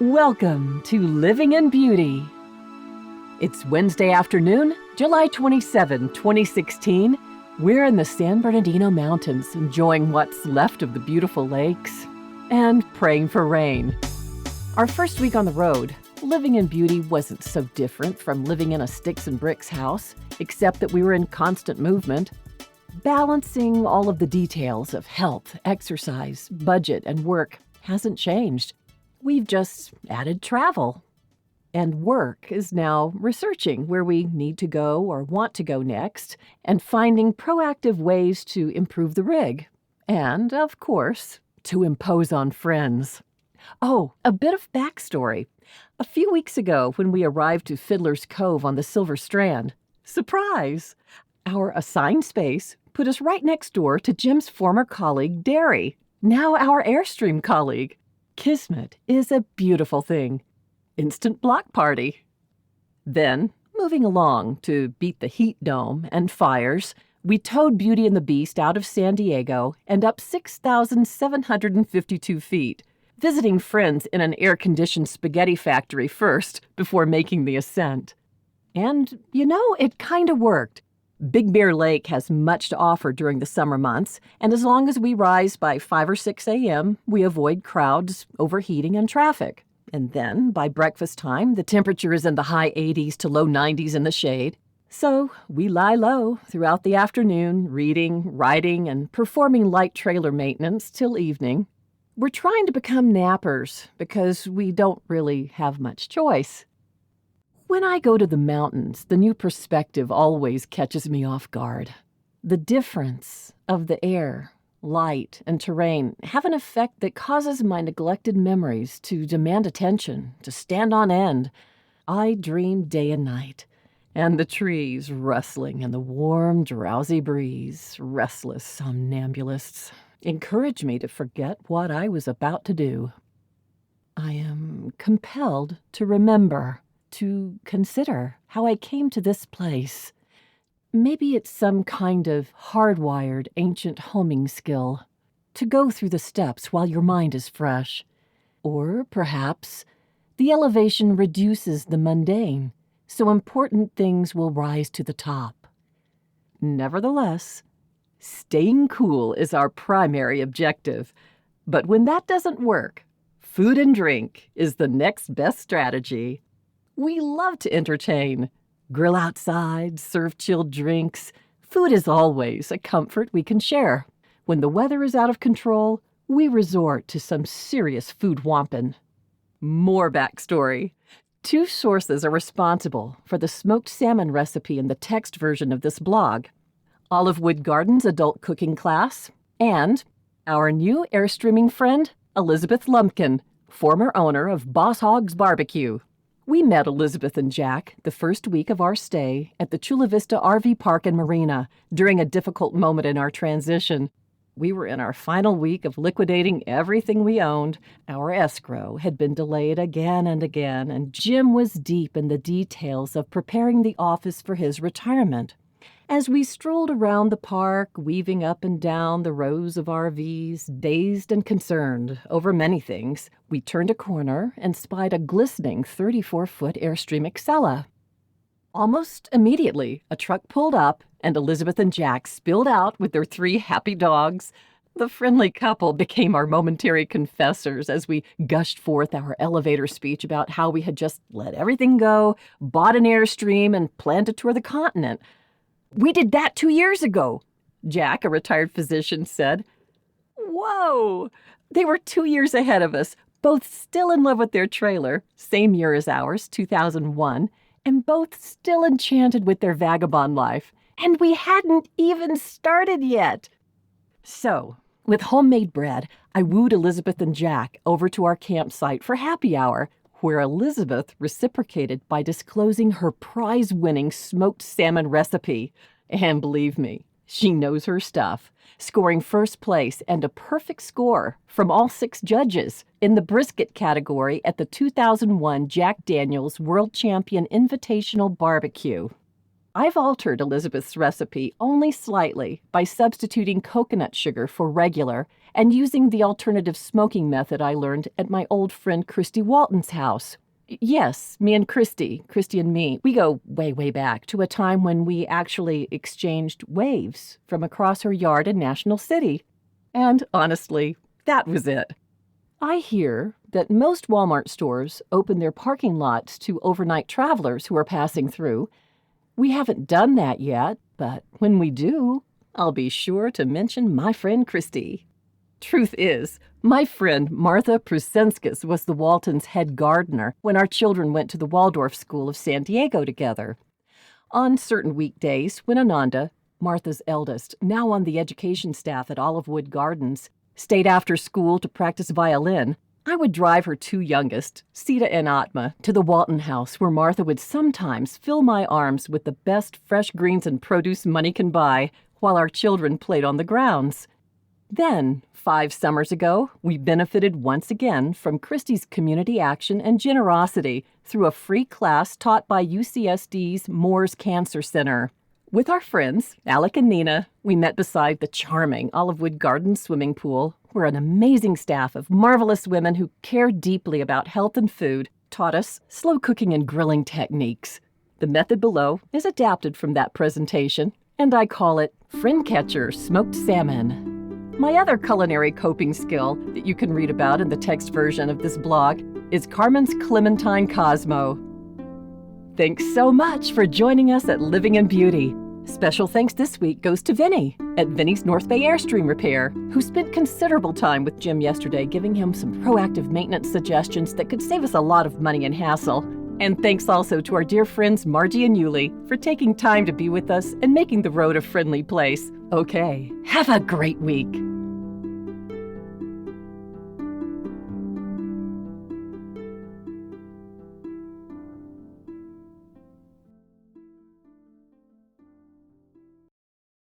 Welcome to Living in Beauty. It's Wednesday afternoon, July 27, 2016. We're in the San Bernardino Mountains enjoying what's left of the beautiful lakes and praying for rain. Our first week on the road, Living in Beauty wasn't so different from living in a sticks and bricks house, except that we were in constant movement. Balancing all of the details of health, exercise, budget, and work hasn't changed. We've just added travel. And work is now researching where we need to go or want to go next and finding proactive ways to improve the rig. And, of course, to impose on friends. Oh, a bit of backstory. A few weeks ago when we arrived to Fiddler's Cove on the Silver Strand, surprise! Our assigned space put us right next door to Jim's former colleague, Derry, now our Airstream colleague. Kismet is a beautiful thing. Instant block party. Then, moving along to beat the heat dome and fires, we towed Beauty and the Beast out of San Diego and up 6,752 feet, visiting friends in an air-conditioned spaghetti factory first before making the ascent. And, it kinda worked. Big Bear Lake has much to offer during the summer months, and as long as we rise by 5 or 6 a.m., we avoid crowds, overheating, and traffic. And then, by breakfast time, the temperature is in the high 80s to low 90s in the shade. So we lie low throughout the afternoon, reading, writing, and performing light trailer maintenance till evening. We're trying to become nappers because we don't really have much choice. When I go to the mountains, the new perspective always catches me off guard. The difference of the air, light, and terrain have an effect that causes my neglected memories to demand attention, to stand on end. I dream day and night, and the trees rustling in the warm, drowsy breeze, restless somnambulists, encourage me to forget what I was about to do. I am compelled to remember, to consider how I came to this place. Maybe it's some kind of hardwired ancient homing skill, to go through the steps while your mind is fresh. Or perhaps the elevation reduces the mundane, so important things will rise to the top. Nevertheless, staying cool is our primary objective. But when that doesn't work, food and drink is the next best strategy. We love to entertain, grill outside, serve chilled drinks. Food is always a comfort we can share. When the weather is out of control, we resort to some serious food wampin'. More backstory. 2 sources are responsible for the smoked salmon recipe in the text version of this blog: Olivewood Gardens adult cooking class and our new Airstreaming friend, Elizabeth Lumpkin, former owner of Boss Hogg's Barbecue. We met Elizabeth and Jack the first week of our stay at the Chula Vista RV Park and Marina during a difficult moment in our transition. We were in our final week of liquidating everything we owned. Our escrow had been delayed again and again, and Jim was deep in the details of preparing the office for his retirement. As we strolled around the park, weaving up and down the rows of RVs, dazed and concerned over many things, we turned a corner and spied a glistening 34-foot Airstream Excella. Almost immediately, a truck pulled up, and Elizabeth and Jack spilled out with their 3 happy dogs. The friendly couple became our momentary confessors as we gushed forth our elevator speech about how we had just let everything go, bought an Airstream, and planned to tour the continent. "We did that 2 years ago," Jack, a retired physician, said. Whoa! They were 2 years ahead of us, both still in love with their trailer, same year as ours, 2001, and both still enchanted with their vagabond life. And we hadn't even started yet. So, with homemade bread, I wooed Elizabeth and Jack over to our campsite for happy hour, where Elizabeth reciprocated by disclosing her prize-winning smoked salmon recipe. And believe me, she knows her stuff, scoring first place and a perfect score from all 6 judges in the brisket category at the 2001 Jack Daniel's World Champion Invitational Barbecue. I've altered Elizabeth's recipe only slightly by substituting coconut sugar for regular and using the alternative smoking method I learned at my old friend Christy Walton's house. Yes, me and Christy and me, we go way, way back to a time when we actually exchanged waves from across her yard in National City. And honestly, that was it. I hear that most Walmart stores open their parking lots to overnight travelers who are passing through. We haven't done that yet, but when we do, I'll be sure to mention my friend Christy. Truth is, my friend Martha Prusenskas was the Waltons' head gardener when our children went to the Waldorf School of San Diego together. On certain weekdays, when Ananda, Martha's eldest, now on the education staff at Olivewood Gardens, stayed after school to practice violin, I would drive her two youngest, Sita and Atma, to the Walton house where Martha would sometimes fill my arms with the best fresh greens and produce money can buy while our children played on the grounds. Then, 5 summers ago, we benefited once again from Christy's community action and generosity through a free class taught by UCSD's Moores Cancer Center. With our friends, Alec and Nina, we met beside the charming Olivewood Gardens swimming pool, where an amazing staff of marvelous women who care deeply about health and food taught us slow cooking and grilling techniques. The method below is adapted from that presentation, and I call it Friend Catcher Smoked Salmon. My other culinary coping skill that you can read about in the text version of this blog is Carmen's Clementine Cosmo. Thanks so much for joining us at Living in Beauty. Special thanks this week goes to Vinny at Vinny's North Bay Airstream Repair, who spent considerable time with Jim yesterday giving him some proactive maintenance suggestions that could save us a lot of money and hassle. And thanks also to our dear friends Margie and Yuli for taking time to be with us and making the road a friendly place. Okay, have a great week.